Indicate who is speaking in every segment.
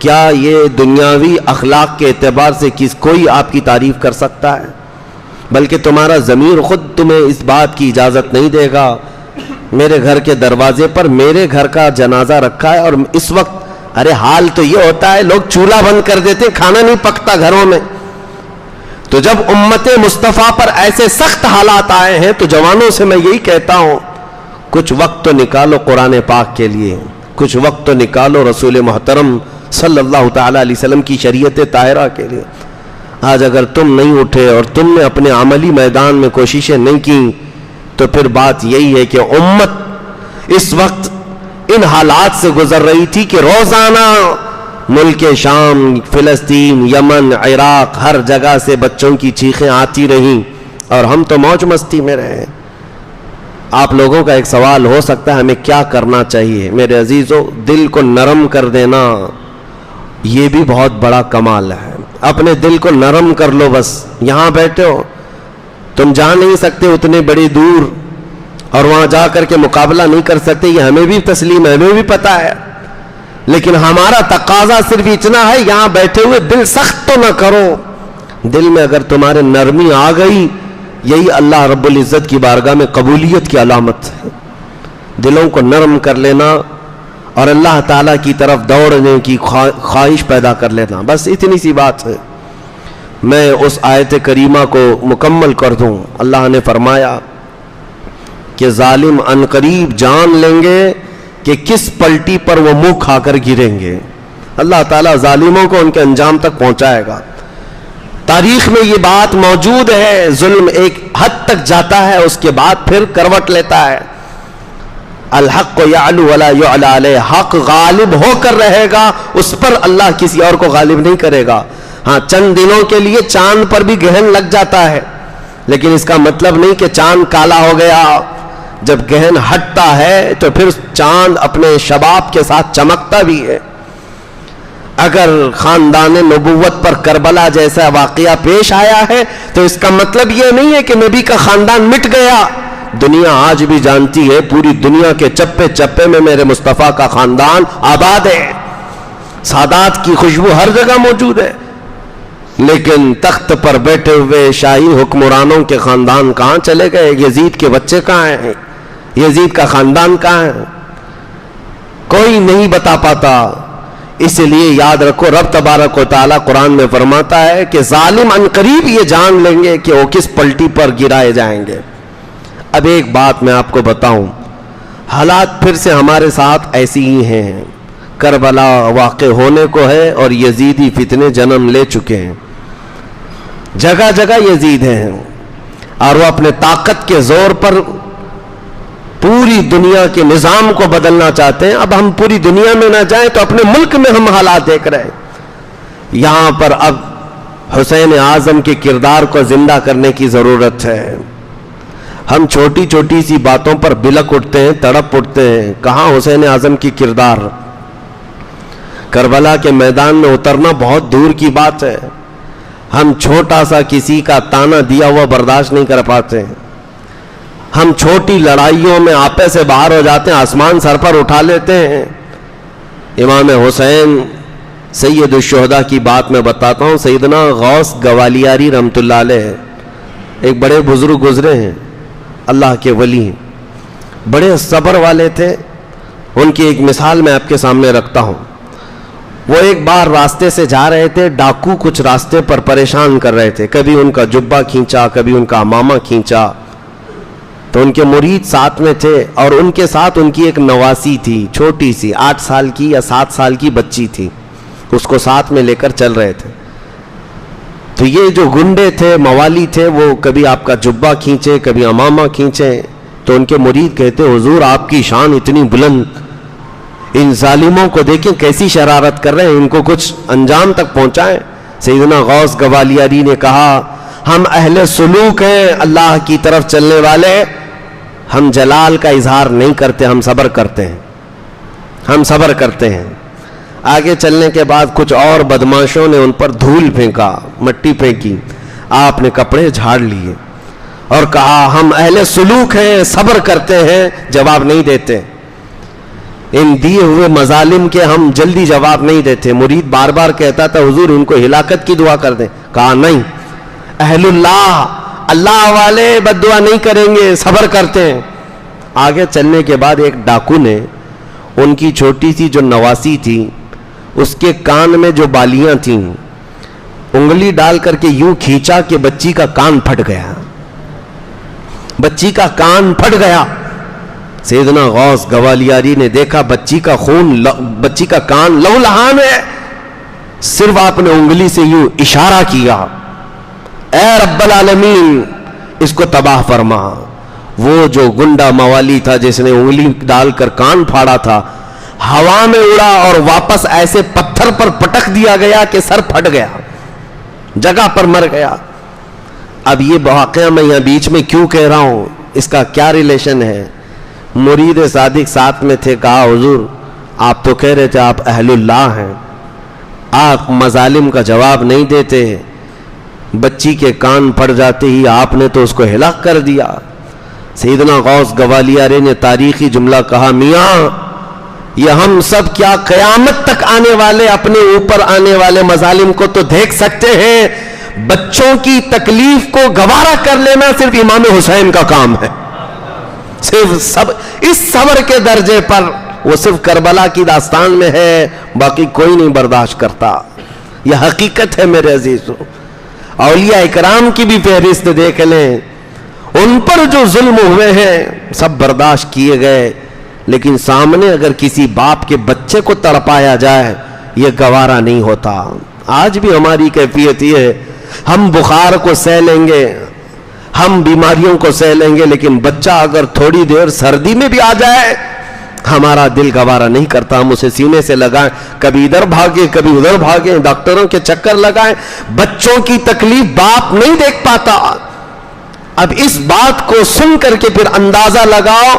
Speaker 1: کیا یہ دنیاوی اخلاق کے اعتبار سے کوئی آپ کی تعریف کر سکتا ہے؟ بلکہ تمہارا ضمیر خود تمہیں اس بات کی اجازت نہیں دے گا. میرے گھر کے دروازے پر میرے گھر کا جنازہ رکھا ہے اور اس وقت ارے حال تو یہ ہوتا ہے لوگ چولہا بند کر دیتے, کھانا نہیں پکتا گھروں میں. تو جب امت مصطفیٰ پر ایسے سخت حالات آئے ہیں تو جوانوں سے میں یہی کہتا ہوں, کچھ وقت تو نکالو قرآن پاک کے لیے, کچھ وقت تو نکالو رسول محترم صلی اللہ تعالی علیہ وسلم کی شریعت طاہرہ کے لیے. آج اگر تم نہیں اٹھے اور تم نے اپنے عملی میدان میں کوششیں نہیں کی تو پھر بات یہی ہے کہ امت اس وقت ان حالات سے گزر رہی تھی کہ روزانہ ملک شام, فلسطین, یمن, عراق, ہر جگہ سے بچوں کی چیخیں آتی رہیں اور ہم تو موج مستی میں رہے. آپ لوگوں کا ایک سوال ہو سکتا ہے ہمیں کیا کرنا چاہیے؟ میرے عزیزو, دل کو نرم کر دینا یہ بھی بہت بڑا کمال ہے. اپنے دل کو نرم کر لو. بس یہاں بیٹھے ہو, تم جا نہیں سکتے اتنے بڑی دور اور وہاں جا کر کے مقابلہ نہیں کر سکتے, یہ ہمیں بھی تسلیم ہے, ہمیں بھی پتا ہے. لیکن ہمارا تقاضا صرف اتنا ہے, یہاں بیٹھے ہوئے دل سخت تو نہ کرو. دل میں اگر تمہارے نرمی آ گئی, یہی اللہ رب العزت کی بارگاہ میں قبولیت کی علامت ہے. دلوں کو نرم کر لینا اور اللہ تعالیٰ کی طرف دوڑنے کی خواہش پیدا کر لینا, بس اتنی سی بات ہے. میں اس آیت کریمہ کو مکمل کر دوں. اللہ نے فرمایا کہ ظالم عنقریب جان لیں گے کہ کس پلٹی پر وہ منہ کھا کر گریں گے. اللہ تعالیٰ ظالموں کو ان کے انجام تک پہنچائے گا. تاریخ میں یہ بات موجود ہے, ظلم ایک حد تک جاتا ہے, اس کے بعد پھر کروٹ لیتا ہے. الحق یعلو ولا یعلی علیہ, حق غالب ہو کر رہے گا, اس پر اللہ کسی اور کو غالب نہیں کرے گا. ہاں, چند دنوں کے لیے چاند پر بھی گہن لگ جاتا ہے, لیکن اس کا مطلب نہیں کہ چاند کالا ہو گیا. جب گہن ہٹتا ہے تو پھر چاند اپنے شباب کے ساتھ چمکتا بھی ہے. اگر خاندان نبوت پر کربلا جیسا واقعہ پیش آیا ہے تو اس کا مطلب یہ نہیں ہے کہ نبی کا خاندان مٹ گیا. دنیا آج بھی جانتی ہے, پوری دنیا کے چپے چپے میں میرے مصطفیٰ کا خاندان آباد ہے. سادات کی خوشبو ہر جگہ موجود ہے. لیکن تخت پر بیٹھے ہوئے شاہی حکمرانوں کے خاندان کہاں چلے گئے؟ یزید کے بچے کہاں ہیں؟ یزید کا خاندان کہاں ہے؟ کوئی نہیں بتا پاتا. اس لیے یاد رکھو, رب تبارک و تعالیٰ قرآن میں فرماتا ہے کہ ظالم عنقریب یہ جان لیں گے کہ وہ کس پلٹی پر گرائے جائیں گے. اب ایک بات میں آپ کو بتاؤں, حالات پھر سے ہمارے ساتھ ایسی ہی ہیں. کربلا واقع ہونے کو ہے اور یزیدی فتنے جنم لے چکے ہیں. جگہ جگہ یزید ہیں اور وہ اپنے طاقت کے زور پر پوری دنیا کے نظام کو بدلنا چاہتے ہیں. اب ہم پوری دنیا میں نہ جائیں تو اپنے ملک میں ہم حالات دیکھ رہے ہیں. یہاں پر اب حسین اعظم کے کردار کو زندہ کرنے کی ضرورت ہے. ہم چھوٹی چھوٹی سی باتوں پر بلک اٹھتے ہیں, تڑپ اٹھتے ہیں. کہاں حسین اعظم کی کردار؟ کربلا کے میدان میں اترنا بہت دور کی بات ہے. ہم چھوٹا سا کسی کا تانا دیا ہوا برداشت نہیں کر پاتے. ہم چھوٹی لڑائیوں میں آپے سے باہر ہو جاتے ہیں, آسمان سر پر اٹھا لیتے ہیں. امام حسین سید الشہداء کی بات میں بتاتا ہوں. سیدنا غوث گوالیاری رحمت اللہ علیہ ایک بڑے بزرگ گزرے ہیں, اللہ کے ولی, بڑے صبر والے تھے. ان کی ایک مثال میں آپ کے سامنے رکھتا ہوں. وہ ایک بار راستے سے جا رہے تھے, ڈاکو کچھ راستے پر پریشان کر رہے تھے. کبھی ان کا جبہ کھینچا, کبھی ان کا امامہ کھینچا. تو ان کے مرید ساتھ میں تھے اور ان کے ساتھ ان کی ایک نواسی تھی, چھوٹی سی 8 سال کی یا 7 سال کی بچی تھی. اس کو ساتھ میں لے کر چل رہے تھے. تو یہ جو گنڈے تھے, موالی تھے, وہ کبھی آپ کا جبہ کھینچے, کبھی امامہ کھینچے. تو ان کے مرید کہتے, حضور آپ کی شان اتنی بلند, ان ظالموں کو دیکھیں کیسی شرارت کر رہے ہیں, ان کو کچھ انجام تک پہنچائیں. سیدنا غوث گوالیاری نے کہا, ہم اہل سلوک ہیں, اللہ کی طرف چلنے والے. ہم جلال کا اظہار نہیں کرتے, ہم صبر کرتے ہیں, ہم صبر کرتے ہیں. آگے چلنے کے بعد کچھ اور بدماشوں نے ان پر دھول پھینکا, مٹی پھینکی. آپ نے کپڑے جھاڑ لیے اور کہا, ہم اہل سلوک ہیں, صبر کرتے ہیں. جواب نہیں دیتے. ان دیے ہوئے مظالم کے ہم جلدی جواب نہیں دیتے. مرید بار بار کہتا تھا حضور ان کو ہلاکت کی دعا کر دیں. کہا نہیں, اہل اللہ, اللہ والے بد دعا نہیں کریں گے, صبر کرتے ہیں. آگے چلنے کے بعد ایک ڈاکو نے ان کی چھوٹی سی جو نواسی تھی اس کے کان میں جو بالیاں تھیں انگلی ڈال کر کے یوں کھینچا کہ بچی کا کان پھٹ گیا. بچی کا کان پھٹ گیا. سیدنا غوث گوالیاری نے دیکھا بچی کا خون, بچی کا کان لہولہان ہے. صرف آپ نے انگلی سے یوں اشارہ کیا, اے رب العالمین اس کو تباہ فرما. وہ جو گنڈا موالی تھا جس نے انگلی ڈال کر کان پھاڑا تھا, ہوا میں اڑا اور واپس ایسے پتھر پر پٹک دیا گیا کہ سر پھٹ گیا, جگہ پر مر گیا. اب یہ واقعہ میں یہاں بیچ میں کیوں کہہ رہا ہوں, اس کا کیا ریلیشن ہے؟ مرید صادق ساتھ میں تھے. کہا حضور آپ تو کہہ رہے تھے آپ اہل اللہ ہیں, آپ مظالم کا جواب نہیں دیتے, بچی کے کان پھٹ جاتے ہی آپ نے تو اس کو ہلاک کر دیا. سیدنا غوث گوالیاری نے تاریخی جملہ کہا, میاں یہ ہم سب کیا قیامت تک آنے والے اپنے اوپر آنے والے مظالم کو تو دیکھ سکتے ہیں, بچوں کی تکلیف کو گوارا کر لینا صرف امام حسین کا کام ہے. صرف سب اس صبر کے درجے پر وہ صرف کربلا کی داستان میں ہے, باقی کوئی نہیں برداشت کرتا. یہ حقیقت ہے میرے عزیزو. اولیاء اکرام کی بھی فہرست دیکھ لیں, ان پر جو ظلم ہوئے ہیں سب برداشت کیے گئے, لیکن سامنے اگر کسی باپ کے بچے کو تڑپایا جائے یہ گوارا نہیں ہوتا. آج بھی ہماری کیفیت یہ ہے, ہم بخار کو سہ لیں گے, ہم بیماریوں کو سہ لیں گے, لیکن بچہ اگر تھوڑی دیر سردی میں بھی آ جائے ہمارا دل گوارا نہیں کرتا. ہم اسے سینے سے لگائیں, کبھی ادھر بھاگیں کبھی ادھر بھاگیں, ڈاکٹروں کے چکر لگائیں, بچوں کی تکلیف باپ نہیں دیکھ پاتا. اب اس بات کو سن کر کے پھر اندازہ لگاؤ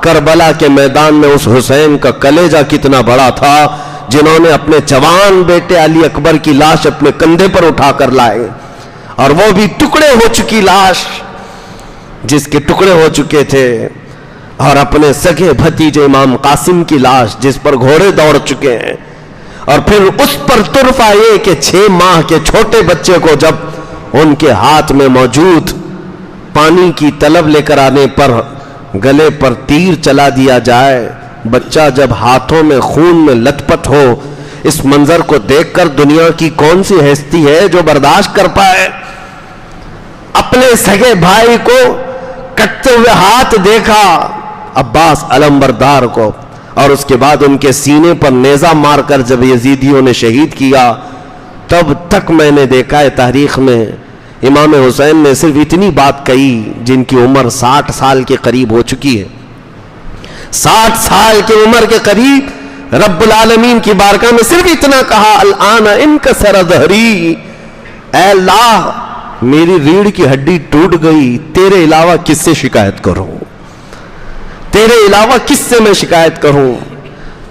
Speaker 1: کربلا کے میدان میں اس حسین کا کلیجہ کتنا بڑا تھا, جنہوں نے اپنے جوان بیٹے علی اکبر کی لاش اپنے کندھے پر اٹھا کر لائے, اور وہ بھی ٹکڑے ہو چکی لاش, جس کے ٹکڑے ہو چکے تھے, اور اپنے سگے بھتیجے امام قاسم کی لاش جس پر گھوڑے دوڑ چکے ہیں, اور پھر اس پر طرفہ یہ کہ 6 ماہ کے چھوٹے بچے کو جب ان کے ہاتھ میں موجود پانی کی طلب لے کر آنے پر گلے پر تیر چلا دیا جائے, بچہ جب ہاتھوں میں خون میں لت پت ہو, اس منظر کو دیکھ کر دنیا کی کون سی ہستی ہے جو برداشت کر پائے؟ اپنے سگے بھائی کو کٹتے ہوئے ہاتھ دیکھا, عباس علمبردار کو, اور اس کے بعد ان کے سینے پر نیزہ مار کر جب یزیدیوں نے شہید کیا, تب تک میں نے دیکھا ہے تاریخ میں امام حسین نے صرف اتنی بات کہی, جن کی عمر 60 سال کے قریب ہو چکی ہے. 60 سال کی عمر کے قریب رب العالمین کی بارگاہ میں صرف اتنا کہا, الآن انکسر ظہری, اے اللہ میری ریڑھ کی ہڈی ٹوٹ گئی, تیرے علاوہ کس سے شکایت کروں, تیرے علاوہ کس سے میں شکایت کروں.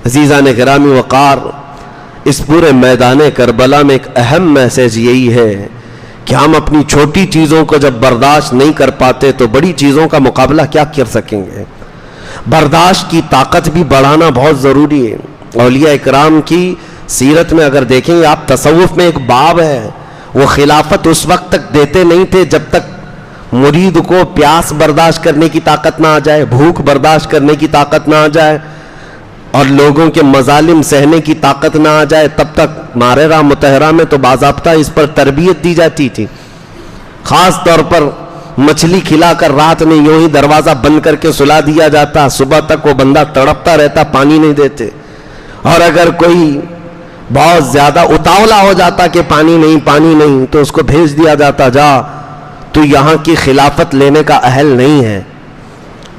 Speaker 1: عزیزان گرامی وقار, اس پورے میدان کربلا میں ایک اہم میسج یہی ہے کہ ہم اپنی چھوٹی چیزوں کو جب برداشت نہیں کر پاتے تو بڑی چیزوں کا مقابلہ کیا کر سکیں گے. برداشت کی طاقت بھی بڑھانا بہت ضروری ہے. اولیاء اکرام کی سیرت میں اگر دیکھیں گے آپ, تصوف میں ایک باب ہے, وہ خلافت اس وقت تک دیتے نہیں تھے جب تک مرید کو پیاس برداشت کرنے کی طاقت نہ آ جائے, بھوک برداشت کرنے کی طاقت نہ آ جائے, اور لوگوں کے مظالم سہنے کی طاقت نہ آ جائے. تب تک ماررہ متحرہ میں تو باضابطہ اس پر تربیت دی جاتی تھی. خاص طور پر مچھلی کھلا کر رات میں یوں ہی دروازہ بند کر کے سلا دیا جاتا, صبح تک وہ بندہ تڑپتا رہتا, پانی نہیں دیتے. اور اگر کوئی بہت زیادہ اتاولا ہو جاتا کہ پانی نہیں, تو اس کو بھیج دیا جاتا, جا تو یہاں کی خلافت لینے کا اہل نہیں ہے.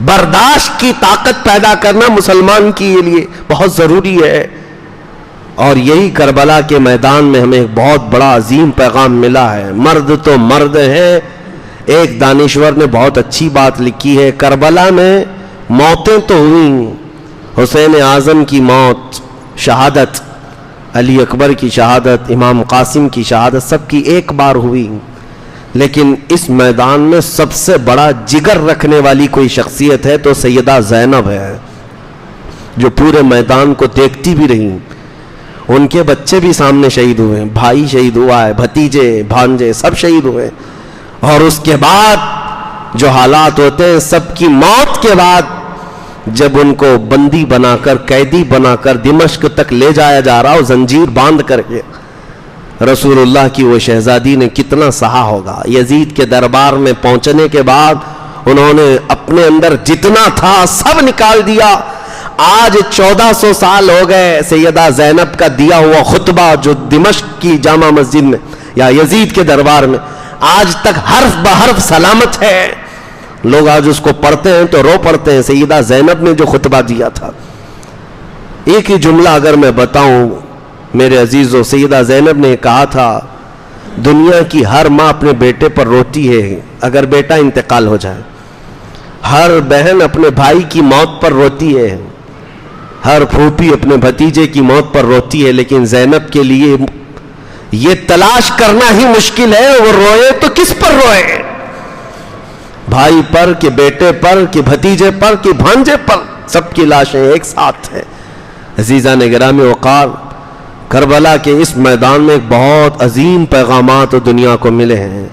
Speaker 1: برداشت کی طاقت پیدا کرنا مسلمان کے لیے بہت ضروری ہے. اور یہی کربلا کے میدان میں ہمیں ایک بہت بڑا عظیم پیغام ملا ہے. مرد تو مرد ہے. ایک دانشور نے بہت اچھی بات لکھی ہے, کربلا میں موتیں تو ہوئیں, حسین اعظم کی موت, شہادت, علی اکبر کی شہادت, امام قاسم کی شہادت, سب کی ایک بار ہوئی, لیکن اس میدان میں سب سے بڑا جگر رکھنے والی کوئی شخصیت ہے تو سیدہ زینب ہے. جو پورے میدان کو دیکھتی بھی رہیں. ان کے بچے بھی سامنے شہید ہوئے, بھائی شہید ہوا ہے, بھتیجے بھانجے سب شہید ہوئے. اور اس کے بعد جو حالات ہوتے ہیں, سب کی موت کے بعد جب ان کو بندی بنا کر, قیدی بنا کر دمشق تک لے جایا جا رہا, اور زنجیر باندھ کر کے, رسول اللہ کی وہ شہزادی نے کتنا سہا ہوگا. یزید کے دربار میں پہنچنے کے بعد انہوں نے اپنے اندر جتنا تھا سب نکال دیا. آج 1400 سال ہو گئے سیدہ زینب کا دیا ہوا خطبہ جو دمشق کی جامع مسجد میں یا یزید کے دربار میں آج تک حرف بحرف سلامت ہے. لوگ آج اس کو پڑھتے ہیں تو رو پڑتے ہیں. سیدہ زینب نے جو خطبہ دیا تھا, ایک ہی جملہ اگر میں بتاؤں میرے عزیزو, سیدہ زینب نے کہا تھا دنیا کی ہر ماں اپنے بیٹے پر روتی ہے اگر بیٹا انتقال ہو جائے, ہر بہن اپنے بھائی کی موت پر روتی ہے, ہر پھوپھی اپنے بھتیجے کی موت پر روتی ہے, لیکن زینب کے لیے یہ تلاش کرنا ہی مشکل ہے وہ روئے تو کس پر روئے, بھائی پر کہ بیٹے پر کہ بھتیجے پر کہ بھانجے پر, سب کی لاشیں ایک ساتھ ہیں. عزیزان گرامی وقار, کربلا کے اس میدان میں ایک بہت عظیم پیغامات دنیا کو ملے ہیں.